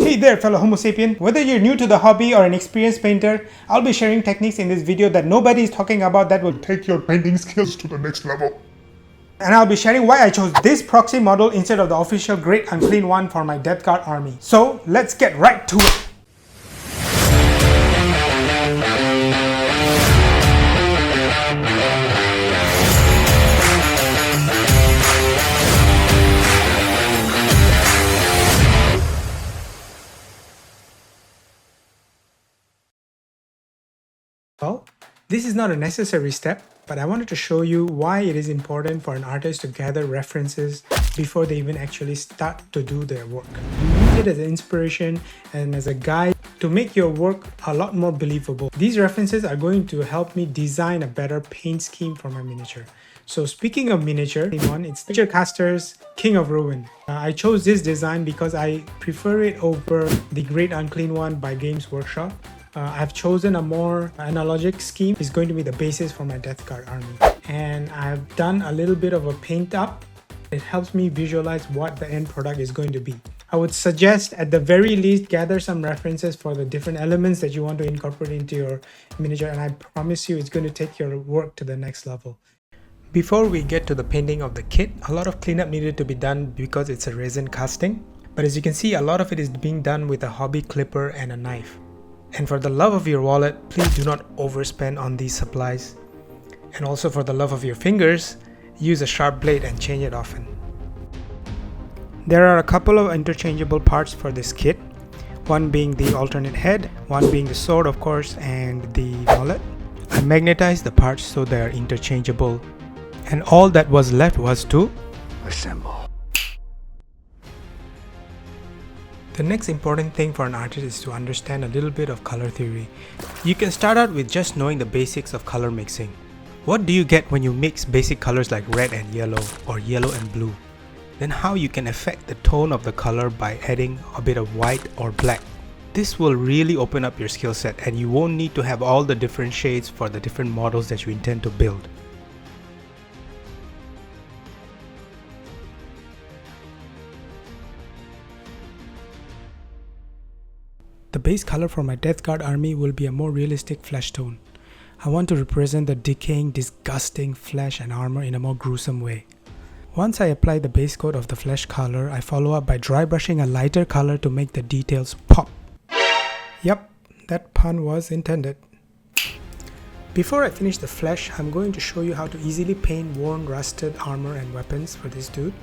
Hey there fellow Homo sapien, whether you're new to the hobby or an experienced painter, I'll be sharing techniques in this video that nobody is talking about that will take your painting skills to the next level. And I'll be sharing why I chose this proxy model instead of the official Great Unclean One for my Death Guard army. So let's get right to it! Well, this is not a necessary step, but I wanted to show you why it is important for an artist to gather references before they even actually start to do their work. You use it as an inspiration and as a guide to make your work a lot more believable. These references are going to help me design a better paint scheme for my miniature. So speaking of miniature, it's Miniature Caster's King of Ruin. I chose this design because I prefer it over the Great Unclean One by Games Workshop. I've chosen a more analogic scheme. It's going to be the basis for my Death Guard army. And I've done a little bit of a paint up. It helps me visualize what the end product is going to be. I would suggest at the very least gather some references for the different elements that you want to incorporate into your miniature, and I promise you it's going to take your work to the next level. Before we get to the painting of the kit, a lot of cleanup needed to be done because it's a resin casting. But as you can see, a lot of it is being done with a hobby clipper and a knife. And for the love of your wallet, please do not overspend on these supplies. And also for the love of your fingers, use a sharp blade and change it often. There are a couple of interchangeable parts for this kit. One being the alternate head, one being the sword of course, and the wallet. I magnetized the parts so they are interchangeable. And all that was left was to assemble. The next important thing for an artist is to understand a little bit of color theory. You can start out with just knowing the basics of color mixing. What do you get when you mix basic colors like red and yellow or yellow and blue? Then how you can affect the tone of the color by adding a bit of white or black. This will really open up your skill set and you won't need to have all the different shades for the different models that you intend to build. The base color for my Death Guard army will be a more realistic flesh tone. I want to represent the decaying, disgusting flesh and armor in a more gruesome way. Once I apply the base coat of the flesh color, I follow up by dry brushing a lighter color to make the details pop. Yep, that pun was intended. Before I finish the flesh, I'm going to show you how to easily paint worn, rusted armor and weapons for this dude.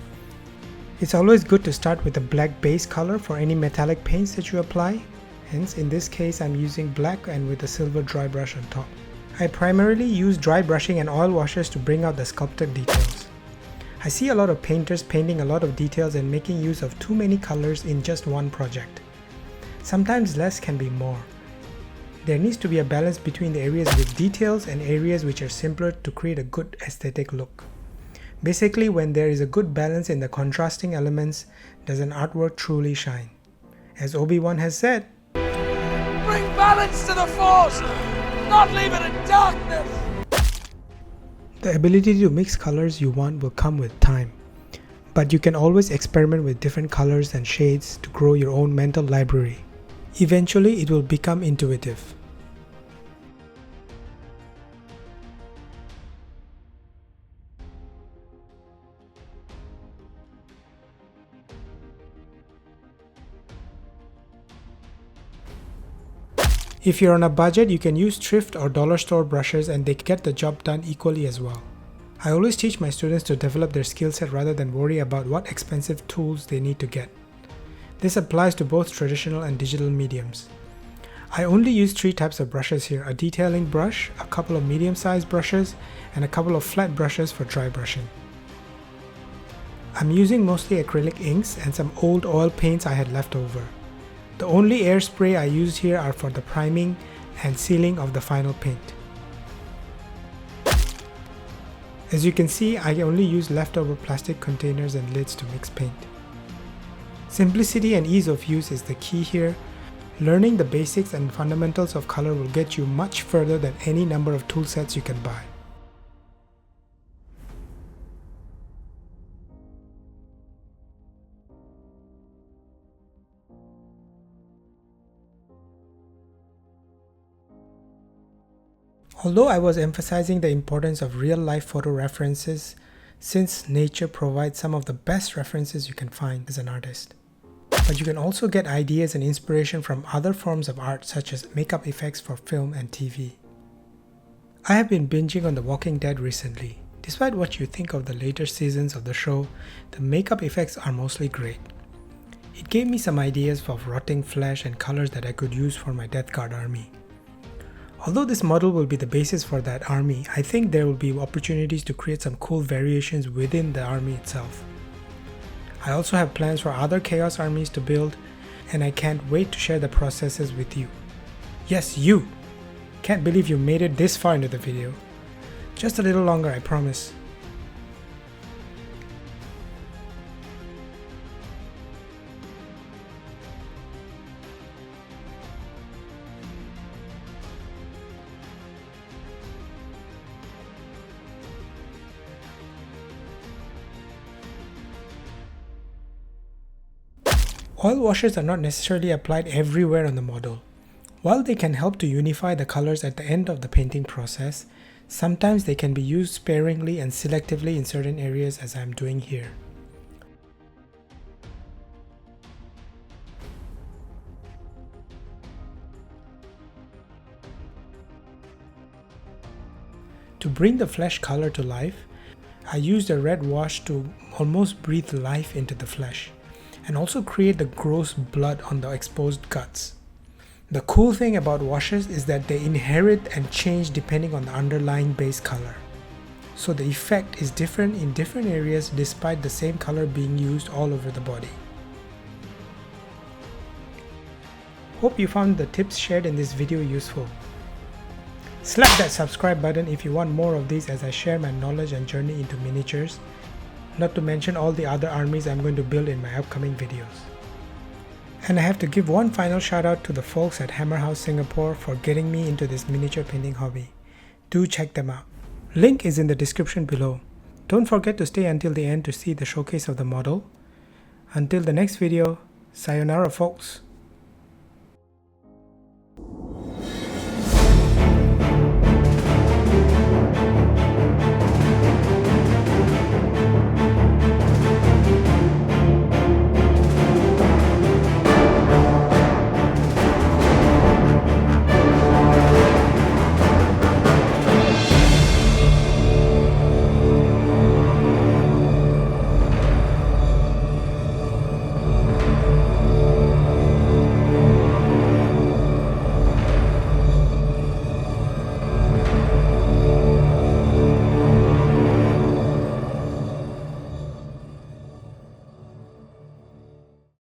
It's always good to start with a black base color for any metallic paints that you apply. Hence, in this case, I'm using black and with a silver dry brush on top. I primarily use dry brushing and oil washes to bring out the sculpted details. I see a lot of painters painting a lot of details and making use of too many colors in just one project. Sometimes less can be more. There needs to be a balance between the areas with details and areas which are simpler to create a good aesthetic look. Basically, when there is a good balance in the contrasting elements, does an artwork truly shine. As Obi-Wan has said, "Bring balance to the Force, not leave it in darkness!" The ability to mix colors you want will come with time, but you can always experiment with different colors and shades to grow your own mental library. Eventually, it will become intuitive. If you're on a budget, you can use thrift or dollar store brushes and they get the job done equally as well. I always teach my students to develop their skill set rather than worry about what expensive tools they need to get. This applies to both traditional and digital mediums. I only use 3 types of brushes here: a detailing brush, a couple of medium-sized brushes, and a couple of flat brushes for dry brushing. I'm using mostly acrylic inks and some old oil paints I had left over. The only air spray I used here are for the priming and sealing of the final paint. As you can see, I only use leftover plastic containers and lids to mix paint. Simplicity and ease of use is the key here. Learning the basics and fundamentals of color will get you much further than any number of tool sets you can buy. Although I was emphasizing the importance of real-life photo references, since nature provides some of the best references you can find as an artist. But you can also get ideas and inspiration from other forms of art such as makeup effects for film and TV. I have been binging on The Walking Dead recently. Despite what you think of the later seasons of the show, the makeup effects are mostly great. It gave me some ideas for rotting flesh and colors that I could use for my Death Guard army. Although this model will be the basis for that army, I think there will be opportunities to create some cool variations within the army itself. I also have plans for other Chaos armies to build, and I can't wait to share the processes with you. Yes, you! Can't believe you made it this far into the video. Just a little longer, I promise. Oil washes are not necessarily applied everywhere on the model. While they can help to unify the colors at the end of the painting process, sometimes they can be used sparingly and selectively in certain areas as I am doing here. To bring the flesh color to life, I used a red wash to almost breathe life into the flesh, and also create the gross blood on the exposed guts. The cool thing about washes is that they inherit and change depending on the underlying base color. So the effect is different in different areas despite the same color being used all over the body. Hope you found the tips shared in this video useful. Slap that subscribe button if you want more of these as I share my knowledge and journey into miniatures, not to mention all the other armies I'm going to build in my upcoming videos. And I have to give one final shout out to the folks at Hammer House Singapore for getting me into this miniature painting hobby. Do check them out. Link is in the description below. Don't forget to stay until the end to see the showcase of the model. Until the next video, sayonara folks.